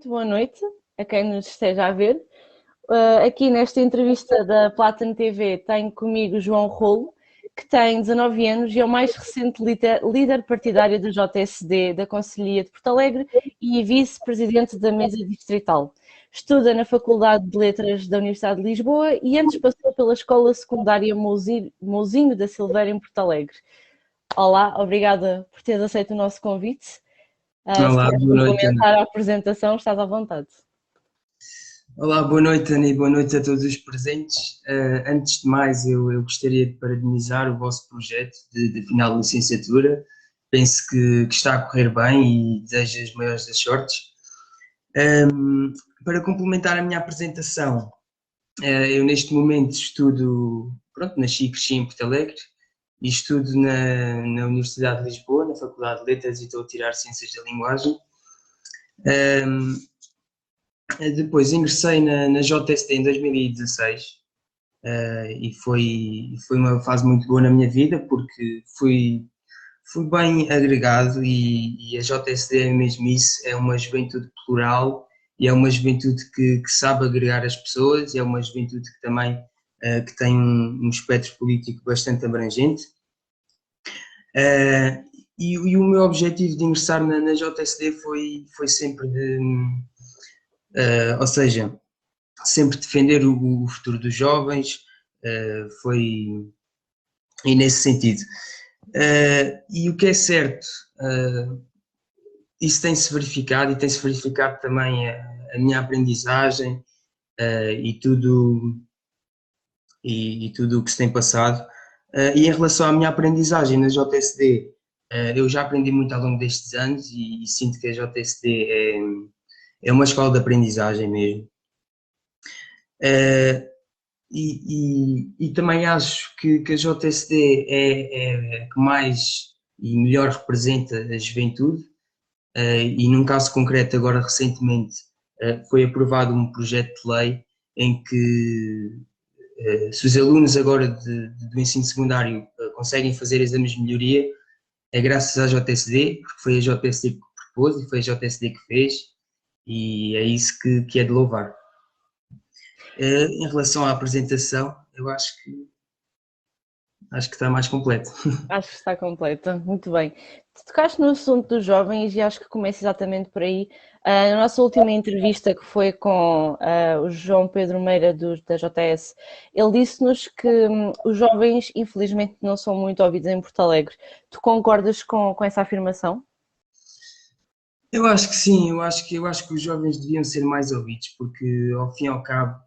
muito boa noite a quem nos esteja a ver. Aqui nesta entrevista da Platina TV tenho comigo João Rolo, que tem 19 anos e é o mais recente líder partidário do JSD da Conselhia de Porto Alegre e vice-presidente da Mesa Distrital. Estuda na Faculdade de Letras da Universidade de Lisboa e antes passou pela Escola Secundária Mouzinho da Silveira em Porto Alegre. Olá, obrigada por teres aceito o nosso convite. Se Olá, queres boa noite, Ana. complementar a apresentação, estás à vontade. Olá, boa noite, Ana, e boa noite a todos os presentes. Antes de mais, eu gostaria de parabenizar o vosso projeto de final de licenciatura. Penso que está a correr bem e desejo as maiores das sortes. Para complementar a minha apresentação, eu neste momento estudo, nasci e cresci em Porto Alegre e estudo na Universidade de Lisboa, na Faculdade de Letras e estou a tirar Ciências da Linguagem. Depois ingressei na JSD em 2016 e foi uma fase muito boa na minha vida porque fui bem agregado e a JSD é mesmo isso, é uma juventude plural e é uma juventude que sabe agregar as pessoas e é uma juventude que também que tem um espectro político bastante abrangente. E o meu objetivo de ingressar na JSD foi sempre ou seja, sempre defender o futuro dos jovens, e nesse sentido. E o que é certo, isso tem-se verificado e tem-se verificado também a minha aprendizagem e tudo o que se tem passado. E em relação à minha aprendizagem na JSD, eu já aprendi muito ao longo destes anos e sinto que a JSD é uma escola de aprendizagem mesmo. E também acho que a JSD é a que mais e melhor representa a juventude e num caso concreto agora recentemente foi aprovado um projeto de lei em que se os alunos agora do ensino secundário conseguem fazer exames de melhoria é graças à JSD, porque foi a JSD que propôs e foi a JSD que fez e é isso que é de louvar. Em relação à apresentação, eu acho que está mais completo. Acho que está completa, muito bem. Tu tocaste no assunto dos jovens e acho que começa exatamente por aí. Na nossa última entrevista, que foi com o João Pedro Meira da JS, ele disse-nos que os jovens, infelizmente, não são muito ouvidos em Porto Alegre. Tu concordas com essa afirmação? Eu acho que sim, eu acho que os jovens deviam ser mais ouvidos, porque ao fim e ao cabo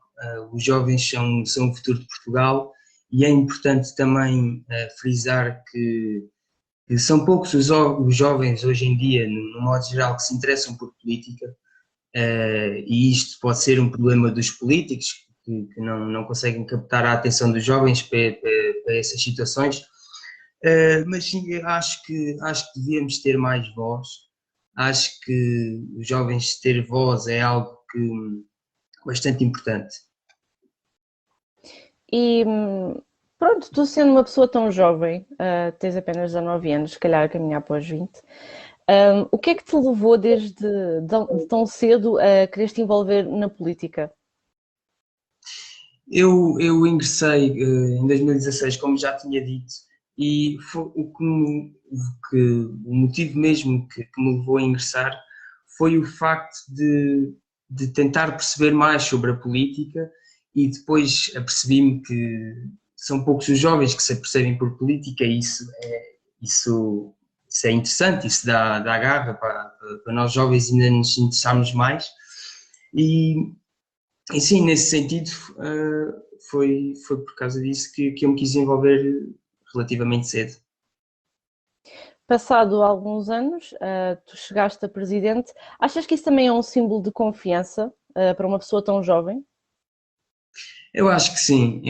os jovens são o futuro de Portugal e é importante também frisar que são poucos os jovens hoje em dia, no modo geral, que se interessam por política e isto pode ser um problema dos políticos que não conseguem captar a atenção dos jovens para essas situações, mas sim, eu acho que devíamos ter mais voz. Acho que os jovens ter voz é algo bastante importante. E pronto, tu sendo uma pessoa tão jovem, tens apenas 19 anos, se calhar a caminhar para os 20, o que é que te levou de tão cedo a querer te envolver na política? Eu ingressei em 2016, como já tinha dito, e foi o motivo mesmo que me levou a ingressar foi o facto de tentar perceber mais sobre a política e depois apercebi-me que são poucos os jovens que se apercebem por política e isso é interessante, isso dá garra para nós jovens ainda nos interessarmos mais e sim, nesse sentido foi por causa disso que eu me quis envolver relativamente cedo. Passado alguns anos, tu chegaste a presidente. Achas que isso também é um símbolo de confiança para uma pessoa tão jovem? Eu acho que sim,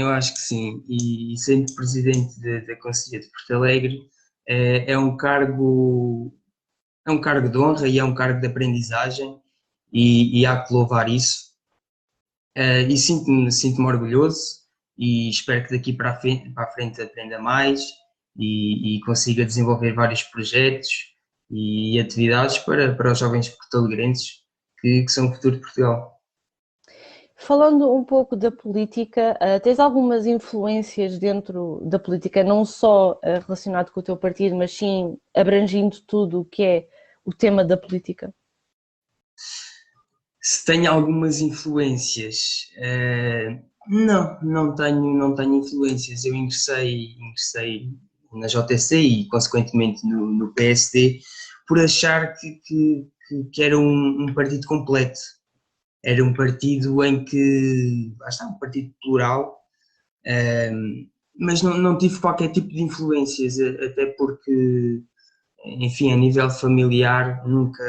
e sendo presidente da Conselhia de Porto Alegre é um cargo de honra e é um cargo de aprendizagem e há que louvar isso. E sinto-me orgulhoso e espero que daqui para a frente aprenda mais e consiga desenvolver vários projetos e atividades para os jovens porto-alegrenses que são o futuro de Portugal. Falando um pouco da política, tens algumas influências dentro da política, não só relacionado com o teu partido, mas sim abrangindo tudo o que é o tema da política? Se tenho algumas influências, não tenho influências. Eu ingressei na JC e, consequentemente, no PSD, por achar que era um partido completo. Era um partido em que, lá está, um partido plural, mas não tive qualquer tipo de influências, até porque, enfim, a nível familiar, nunca.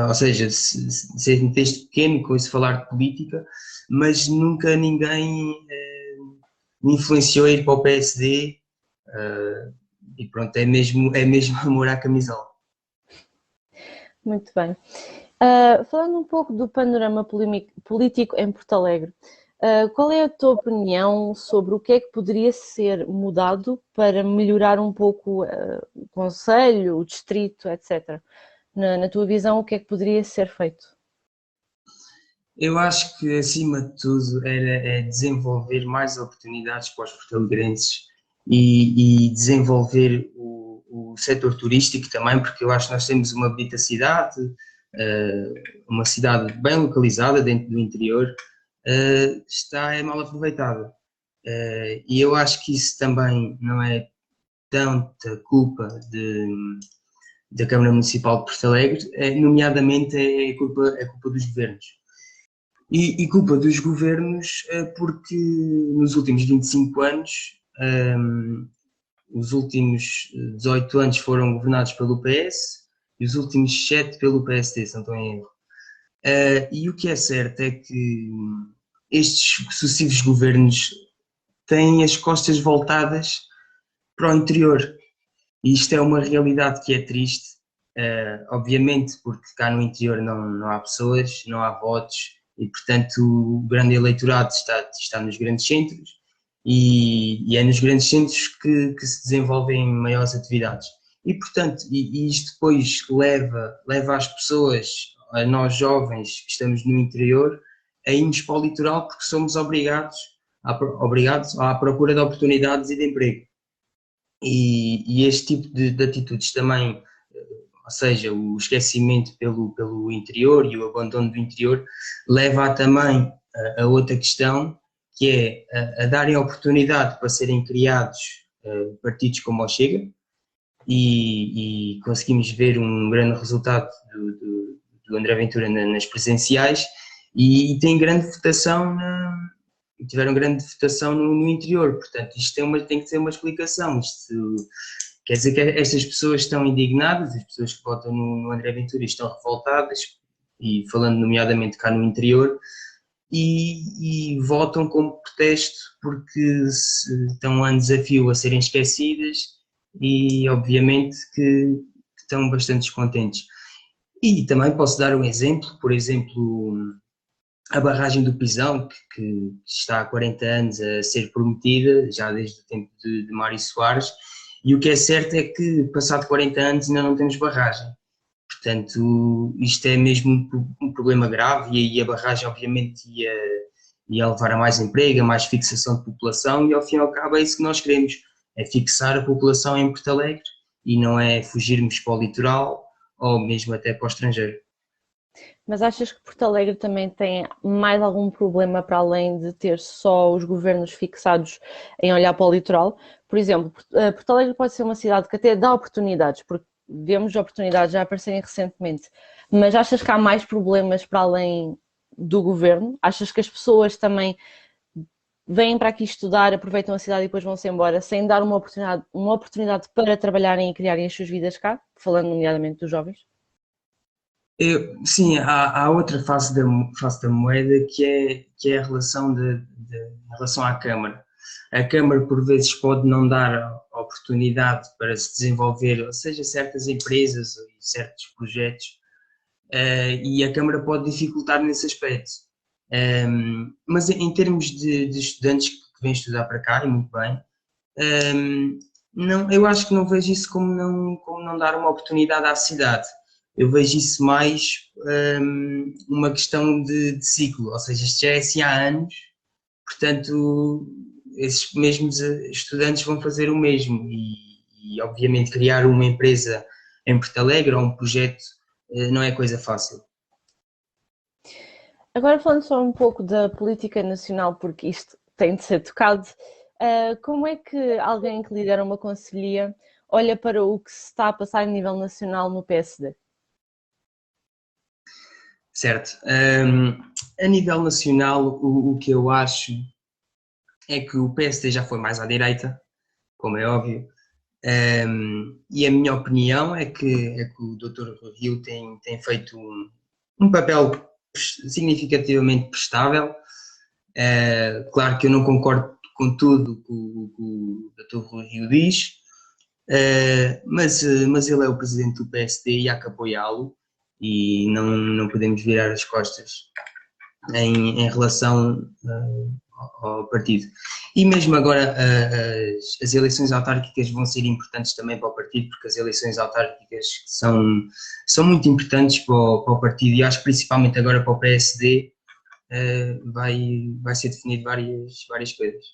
Ou seja, ser desde pequeno, com isso falar de política, mas nunca ninguém me influenciou a ir para o PSD, e pronto, é mesmo amor à camisola. Muito bem. Falando um pouco do panorama político em Porto Alegre, qual é a tua opinião sobre o que é que poderia ser mudado para melhorar um pouco o concelho, o distrito, etc.? Na tua visão, o que é que poderia ser feito? Eu acho que, acima de tudo, é desenvolver mais oportunidades para os porto-alegrenses e desenvolver o setor turístico também, porque eu acho que nós temos uma bonita cidade, uma cidade bem localizada dentro do interior, é mal aproveitada. E eu acho que isso também não é tanta culpa da Câmara Municipal de Porto Alegre, nomeadamente é culpa dos governos. E culpa dos governos porque nos últimos 25 anos, os últimos 18 anos foram governados pelo PS e os últimos 7 pelo PSD, se não estou em erro. E o que é certo é que estes sucessivos governos têm as costas voltadas para o interior. E isto é uma realidade que é triste, obviamente, porque cá no interior não há pessoas, não há votos, e portanto o grande eleitorado está nos grandes centros, e é nos grandes centros que se desenvolvem maiores atividades. E portanto, e isto depois leva as pessoas, a nós jovens que estamos no interior, a irmos para o litoral porque somos obrigados à procura de oportunidades e de emprego. E este tipo de atitudes também, ou seja, o esquecimento pelo interior e o abandono do interior, leva também a outra questão, que é a darem oportunidade para serem criados partidos como o Chega, e conseguimos ver um grande resultado do André Ventura nas presidenciais, e tem grande votação tiveram grande votação no interior, portanto isto tem que ter uma explicação. Isto quer dizer que estas pessoas estão indignadas, as pessoas que votam no André Ventura estão revoltadas, e falando nomeadamente cá no interior, e votam como protesto porque estão a desafio a serem esquecidas, e obviamente que estão bastante descontentes. E também posso dar um exemplo, por exemplo, a barragem do Pisão, que está há 40 anos a ser prometida, já desde o tempo de Mário Soares, e o que é certo é que, passado 40 anos, ainda não temos barragem. Portanto, isto é mesmo um problema grave, e a barragem, obviamente, ia levar a mais emprego, a mais fixação de população, e ao fim e ao cabo é isso que nós queremos, é fixar a população em Porto Alegre, e não é fugirmos para o litoral ou mesmo até para o estrangeiro. Mas achas que Porto Alegre também tem mais algum problema para além de ter só os governos fixados em olhar para o litoral? Por exemplo, Porto Alegre pode ser uma cidade que até dá oportunidades, porque vemos oportunidades já aparecerem recentemente, mas achas que há mais problemas para além do governo? Achas que as pessoas também vêm para aqui estudar, aproveitam a cidade e depois vão-se embora, sem dar uma oportunidade para trabalharem e criarem as suas vidas cá, falando nomeadamente dos jovens? Sim, há outra face da moeda, que é a relação em relação à Câmara. A Câmara, por vezes, pode não dar oportunidade para se desenvolver, ou seja, certas empresas e certos projetos, e a Câmara pode dificultar nesse aspecto. Mas em termos de estudantes que vêm estudar para cá, e muito bem, não, eu acho que não vejo isso como não dar uma oportunidade à cidade, eu vejo isso mais uma questão de ciclo, ou seja, isto já é assim há anos, portanto, esses mesmos estudantes vão fazer o mesmo e obviamente criar uma empresa em Porto Alegre ou um projeto não é coisa fácil. Agora falando só um pouco da política nacional, porque isto tem de ser tocado, como é que alguém que lidera uma conselhia olha para o que se está a passar a nível nacional no PSD? Certo. A nível nacional, o que eu acho é que o PSD já foi mais à direita, como é óbvio, e a minha opinião é que o Dr. Rio tem feito um papel significativamente prestável. Claro que eu não concordo com tudo que o Dr. Rio diz, mas ele é o presidente do PSD e há que apoiá-lo e não podemos virar as costas em relação ao partido. E mesmo agora as eleições autárquicas vão ser importantes também para o partido, porque as eleições autárquicas são muito importantes para o partido e acho que principalmente agora para o PSD vai ser definido várias coisas.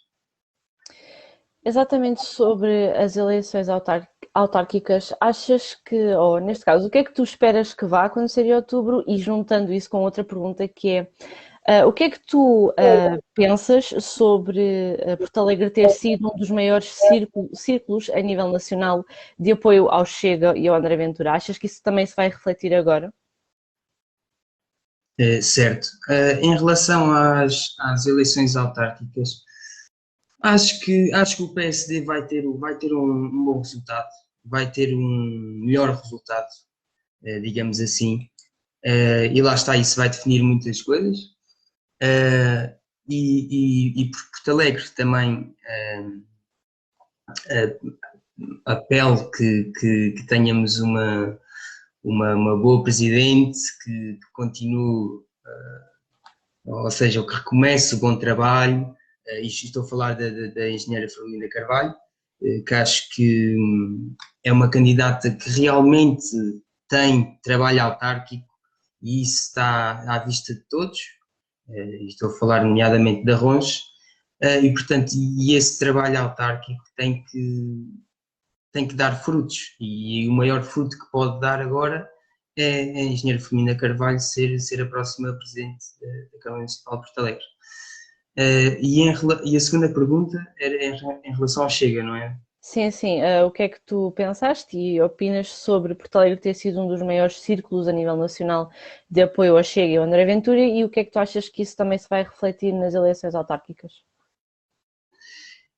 Exatamente sobre as eleições autárquicas, achas que, ou neste caso, o que é que tu esperas que vá acontecer em outubro? E juntando isso com outra pergunta que é, o que é que tu pensas sobre Porto Alegre ter sido um dos maiores círculos a nível nacional de apoio ao Chega e ao André Ventura? Achas que isso também se vai refletir agora? Certo. Em relação às eleições autárquicas, acho que o PSD vai ter um bom resultado, vai ter um melhor resultado, digamos assim, e lá está, isso vai definir muitas coisas. E por Porto Alegre também apelo que tenhamos uma boa presidente, que continue, ou seja, que recomece o bom trabalho. Isto estou a falar da engenheira Filomena Carvalho, que acho que é uma candidata que realmente tem trabalho autárquico e isso está à vista de todos. Estou a falar nomeadamente da RONS, e portanto, esse trabalho autárquico tem que dar frutos e o maior fruto que pode dar agora é a engenheira Filomena Carvalho ser a próxima presidente da Câmara Municipal de Porto Alegre. E a segunda pergunta era em relação ao Chega, não é? Sim, sim. O que é que tu pensaste e opinas sobre Porto Alegre ter sido um dos maiores círculos a nível nacional de apoio ao Chega e ao André Ventura e o que é que tu achas que isso também se vai refletir nas eleições autárquicas?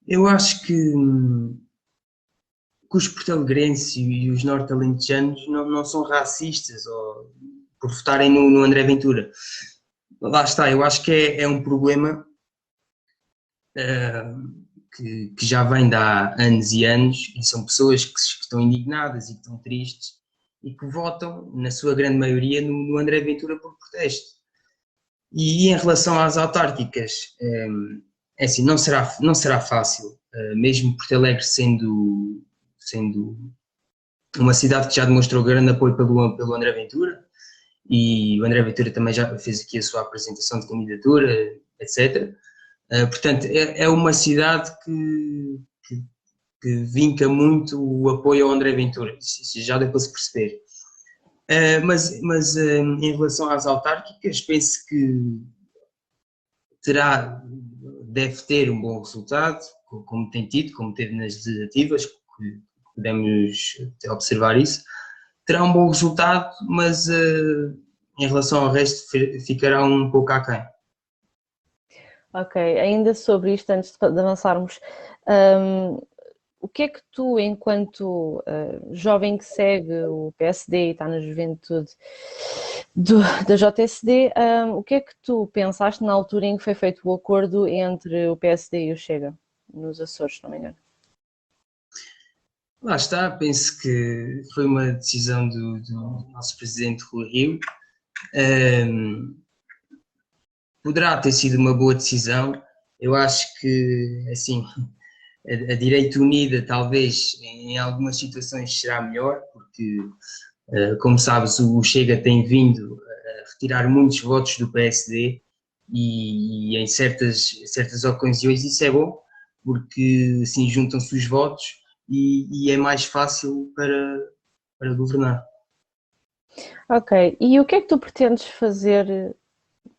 Eu acho que os portalegrenses e os norte-alentejanos não são racistas ou, por votarem no André Ventura. Lá está, eu acho que é um problema que já vem de há anos e anos e são pessoas que estão indignadas e que estão tristes e que votam, na sua grande maioria, no André Ventura por protesto. E em relação às autárquicas, é assim, não será fácil, mesmo Porto Alegre sendo uma cidade que já demonstrou grande apoio pelo André Ventura, e o André Ventura também já fez aqui a sua apresentação de candidatura, etc. Portanto, é uma cidade que vinca muito o apoio ao André Ventura, isso já deu para se perceber. Mas em relação às autárquicas, penso que deve ter um bom resultado, como tem tido, como teve nas legislativas, que podemos observar isso. Terá um bom resultado, mas em relação ao resto ficará um pouco aquém. Ok, ainda sobre isto, antes de avançarmos, o que é que tu, enquanto jovem que segue o PSD e está na juventude da JSD, o que é que tu pensaste na altura em que foi feito o acordo entre o PSD e o Chega, nos Açores, se não me engano? Lá está, penso que foi uma decisão do nosso presidente Rui Rio. Poderá ter sido uma boa decisão. Eu acho que, assim, a direita unida talvez em algumas situações será melhor, porque Como sabes, o Chega tem vindo a retirar muitos votos do PSD e em certas ocasiões isso é bom, porque assim juntam-se os votos e é mais fácil para governar. Ok, e o que é que tu pretendes fazer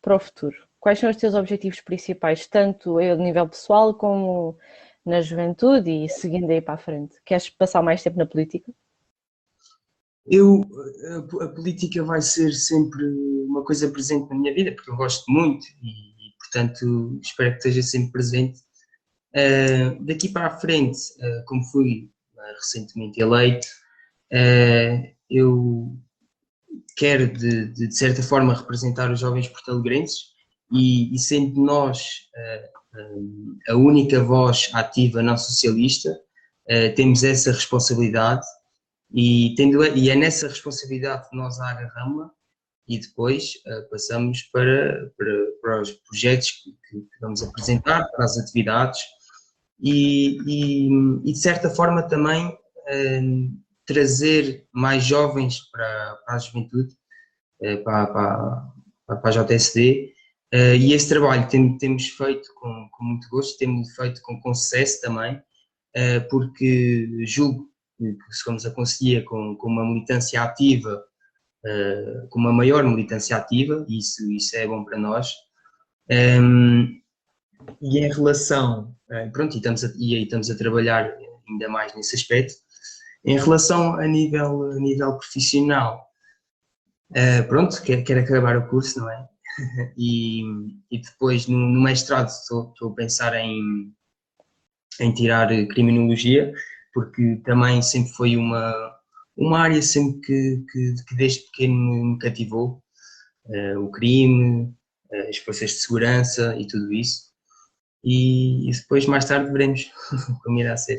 para o futuro? Quais são os teus objetivos principais, tanto a nível pessoal como na juventude e seguindo aí para a frente? Queres passar mais tempo na política? Eu, a política vai ser sempre uma coisa presente na minha vida, porque eu gosto muito portanto, espero que esteja sempre presente. Daqui para a frente, como fui recentemente eleito, eu quero, de certa forma, representar os jovens portalegrenses e sendo nós a única voz ativa não socialista, temos essa responsabilidade e é nessa responsabilidade que nós a agarramos e depois passamos para os projetos que vamos apresentar, para as atividades e de certa forma também trazer mais jovens para a juventude, para a JSD, e esse trabalho temos feito com muito gosto, temos feito com sucesso também, porque julgo que se vamos a conseguir com uma militância ativa, com uma maior militância ativa, e isso é bom para nós. E em relação, pronto, e aí estamos a trabalhar ainda mais nesse aspecto. Em relação a nível profissional, pronto, quero acabar o curso, não é? E, e depois no mestrado estou a pensar em tirar criminologia, porque também sempre foi uma área sempre que desde pequeno me cativou, o crime, as forças de segurança e tudo isso. E depois mais tarde veremos como irá ser.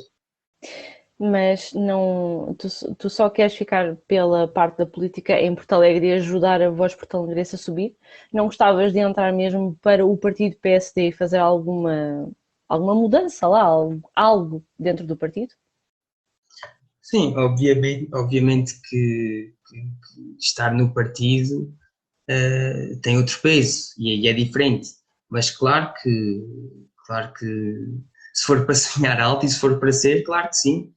Mas não, tu só queres ficar pela parte da política em Porto Alegre e ajudar a voz portalegrense a subir? Não gostavas de entrar mesmo para o partido PSD e fazer alguma mudança lá, algo dentro do partido? Sim, obviamente que estar no partido tem outro peso e é diferente, mas claro que se for para sonhar alto e se for para ser, claro que sim.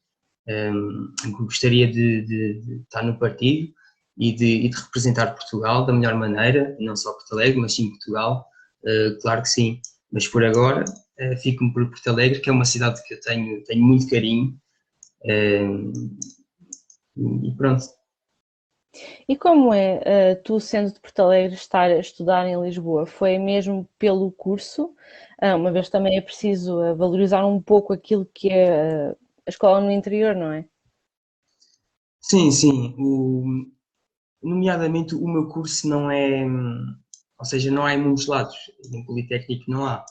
Gostaria de estar no partido e de representar Portugal da melhor maneira, não só Porto Alegre, mas sim Portugal, claro que sim. Mas por agora fico-me por Porto Alegre, que é uma cidade que eu tenho muito carinho, e pronto. E como é, tu sendo de Porto Alegre, estar a estudar em Lisboa? Foi mesmo pelo curso? Uma vez também é preciso valorizar um pouco aquilo que é a escola no interior, não é? Sim, sim. Nomeadamente o meu curso não é, ou seja, não há em muitos lados. Em Politécnico não há.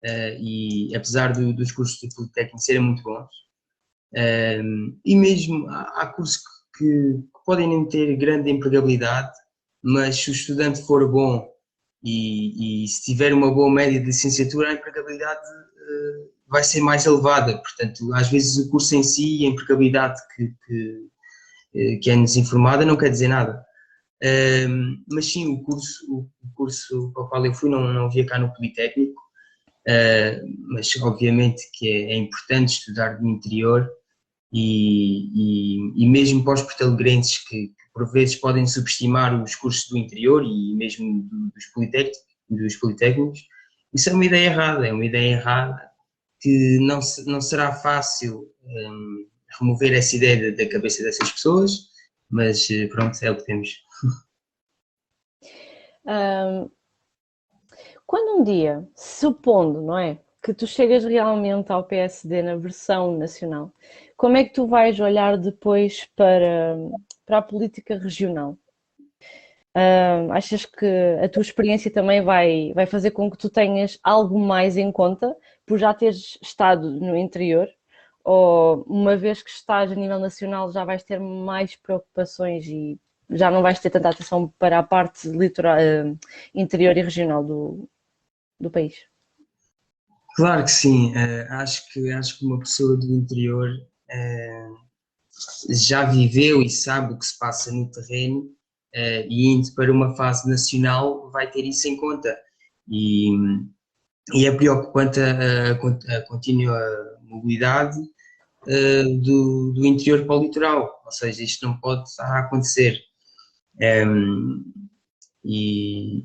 E apesar dos cursos de Politécnico serem muito bons, e mesmo há cursos que podem nem ter grande empregabilidade, mas se o estudante for bom e se tiver uma boa média de licenciatura, a empregabilidade vai ser mais elevada. Portanto, às vezes o curso em si e a empregabilidade que é-nos informada não quer dizer nada. Mas sim, o curso para o qual eu fui não havia cá no Politécnico, mas obviamente que é importante estudar no interior e mesmo para os portalegrenses que por vezes podem subestimar os cursos do interior e mesmo dos politécnicos, isso é uma ideia errada que não será fácil remover essa ideia da cabeça dessas pessoas, mas pronto, é o que temos. Ahm, Quando um dia, supondo, não é, que tu chegas realmente ao PSD na versão nacional, como é que tu vais olhar depois para a política regional? Achas que a tua experiência também vai fazer com que tu tenhas algo mais em conta por já teres estado no interior? Ou uma vez que estás a nível nacional já vais ter mais preocupações e já não vais ter tanta atenção para a parte litoral, interior e regional do país? Claro que sim, acho que uma pessoa do interior eh, já viveu e sabe o que se passa no terreno, e indo para uma fase nacional vai ter isso em conta. E é preocupante a contínua mobilidade do interior para o litoral, ou seja, isto não pode estar a acontecer. E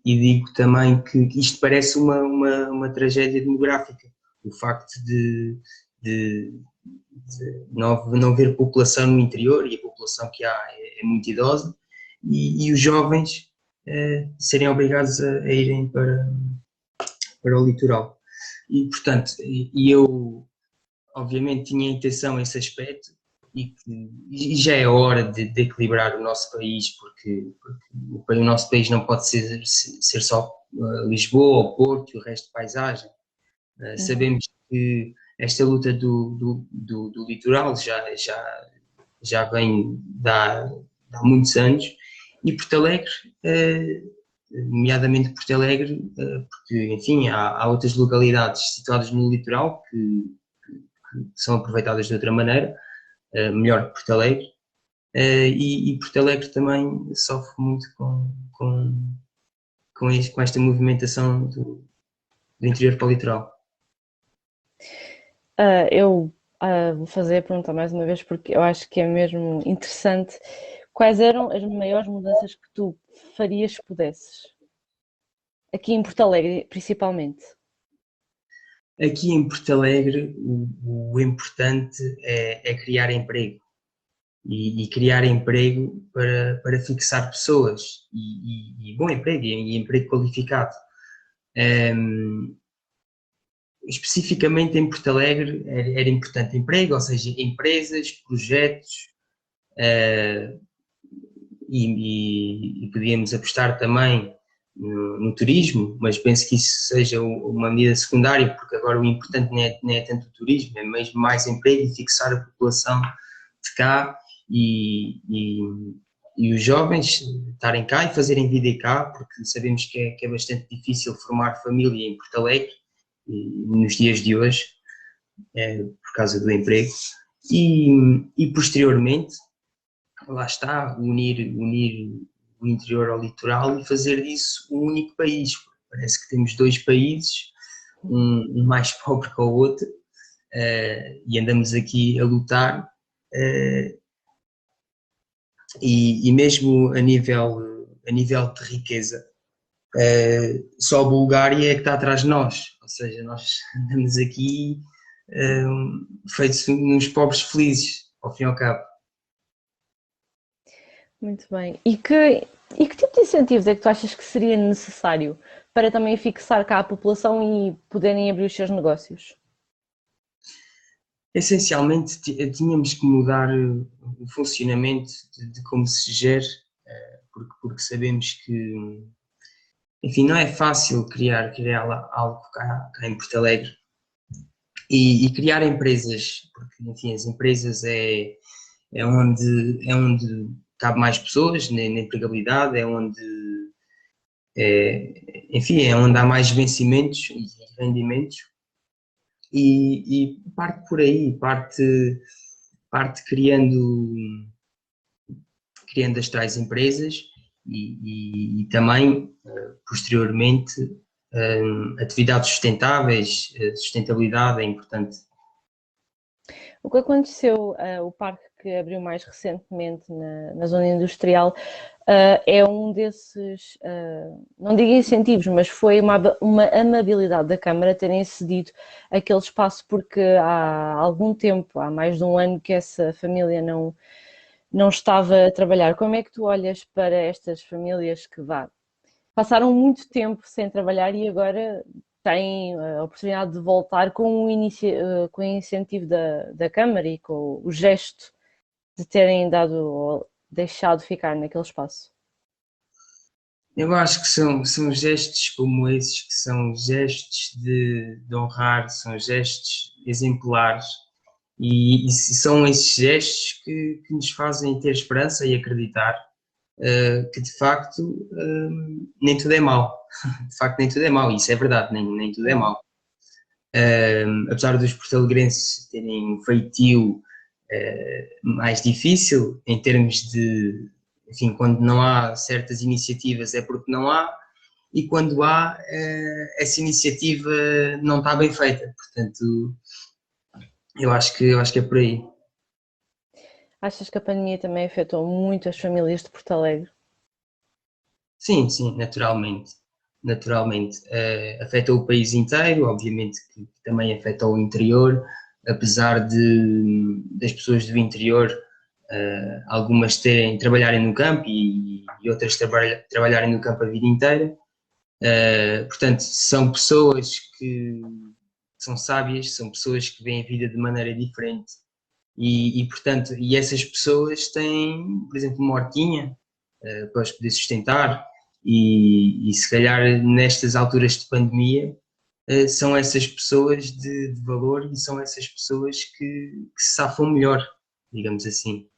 digo também que isto parece uma tragédia demográfica, o facto de não haver população no interior, e a população que há é muito idosa, e os jovens serem obrigados a irem para o litoral. E, portanto, eu obviamente tinha em atenção esse aspecto, e já é hora de equilibrar o nosso país, porque o nosso país não pode ser só Lisboa, ou Porto e o resto de paisagem. Sabemos que esta luta do litoral já vem de há muitos anos, e Porto Alegre, nomeadamente Porto Alegre, porque, enfim, há outras localidades situadas no litoral que são aproveitadas de outra maneira, melhor que Porto Alegre, e Porto Alegre também sofre muito com esta movimentação do interior para o litoral. Eu vou fazer a pergunta mais uma vez porque eu acho que é mesmo interessante. Quais eram as maiores mudanças que tu farias se pudesses? Aqui em Porto Alegre, principalmente. Aqui em Porto Alegre, o importante é criar emprego, e criar emprego para fixar pessoas, e bom emprego, e emprego qualificado. Especificamente em Porto Alegre era importante emprego, ou seja, empresas, projetos, e podíamos apostar também no turismo, mas penso que isso seja uma medida secundária, porque agora o importante não é tanto o turismo, é mesmo mais emprego e fixar a população de cá, e os jovens estarem cá e fazerem vida cá, porque sabemos que é bastante difícil formar família em Porto Alegre nos dias de hoje, por causa do emprego, e posteriormente, lá está, unir o interior ao litoral e fazer disso um único país. Parece que temos dois países, um mais pobre que o outro, e andamos aqui a lutar, e mesmo a nível de riqueza, só a Bulgária é que está atrás de nós, ou seja, nós andamos aqui feitos uns pobres felizes, ao fim e ao cabo. Muito bem. E que tipo de incentivos é que tu achas que seria necessário para também fixar cá a população e poderem abrir os seus negócios? Essencialmente, tínhamos que mudar o funcionamento de como se gere, porque sabemos que, enfim, não é fácil criar algo cá em Porto Alegre, e criar empresas, porque, enfim, as empresas é onde cabe mais pessoas na empregabilidade, enfim, é onde há mais vencimentos e rendimentos, e parte por aí, parte criando as tais empresas, e também, posteriormente, atividades sustentáveis. Sustentabilidade é importante. O que aconteceu, o parque que abriu mais recentemente na zona industrial, é um desses, não digo incentivos, mas foi uma amabilidade da Câmara terem cedido aquele espaço, porque há algum tempo, há mais de um ano, que essa família não estava a trabalhar. Como é que tu olhas para estas famílias que passaram muito tempo sem trabalhar e agora têm a oportunidade de voltar com o incentivo da Câmara e com o gesto de terem dado ou deixado ficar naquele espaço? Eu acho que são gestos como esses que são gestos de honrar, são gestos exemplares, e são esses gestos que nos fazem ter esperança e acreditar que de facto nem tudo é mau. De facto, nem tudo é mau, isso é verdade, nem tudo é mau. Apesar dos porto-alegrenses terem um feitio mais difícil em termos de, enfim, quando não há certas iniciativas é porque não há, e quando há, essa iniciativa não está bem feita. Portanto, eu acho que é por aí. Achas que a pandemia também afetou muito as famílias de Porto Alegre? Sim, sim, naturalmente. Naturalmente. Afeta o país inteiro, obviamente que também afeta o interior, apesar das pessoas do interior, algumas trabalharem no campo e outras trabalharem no campo a vida inteira. Portanto, são pessoas que são sábias, são pessoas que veem a vida de maneira diferente portanto, essas pessoas têm, por exemplo, uma hortinha para os poder sustentar e se calhar nestas alturas de pandemia são essas pessoas de valor e são essas pessoas que se safam melhor, digamos assim.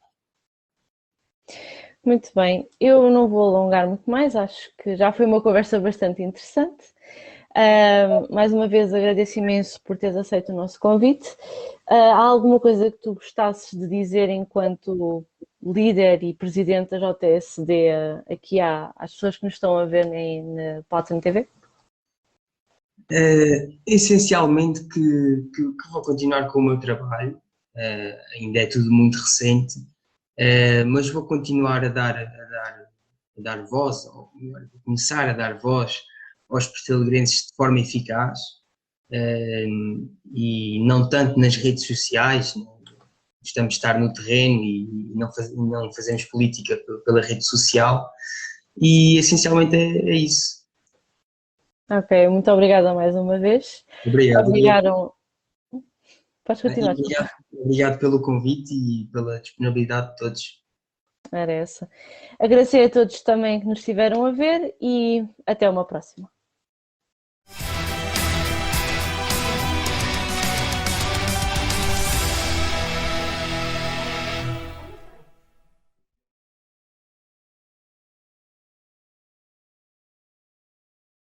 Muito bem, eu não vou alongar muito mais, acho que já foi uma conversa bastante interessante. Mais uma vez agradeço imenso por teres aceito o nosso convite. Há alguma coisa que tu gostasses de dizer enquanto líder e presidente da JSD aqui às pessoas que nos estão a ver na Platinum TV? Essencialmente que vou continuar com o meu trabalho, ainda é tudo muito recente, mas vou continuar a dar voz, ou melhor, vou começar a dar voz aos portalegrenses de forma eficaz, e não tanto nas redes sociais. Gostamos de estar no terreno e não fazemos política pela rede social, e essencialmente é isso. Ok, muito obrigada mais uma vez. Obrigado, Guilherme. Obrigado. Podes continuar, desculpa. Obrigado pelo convite e pela disponibilidade de todos. Era essa. Agradecer a todos também que nos estiveram a ver e até uma próxima.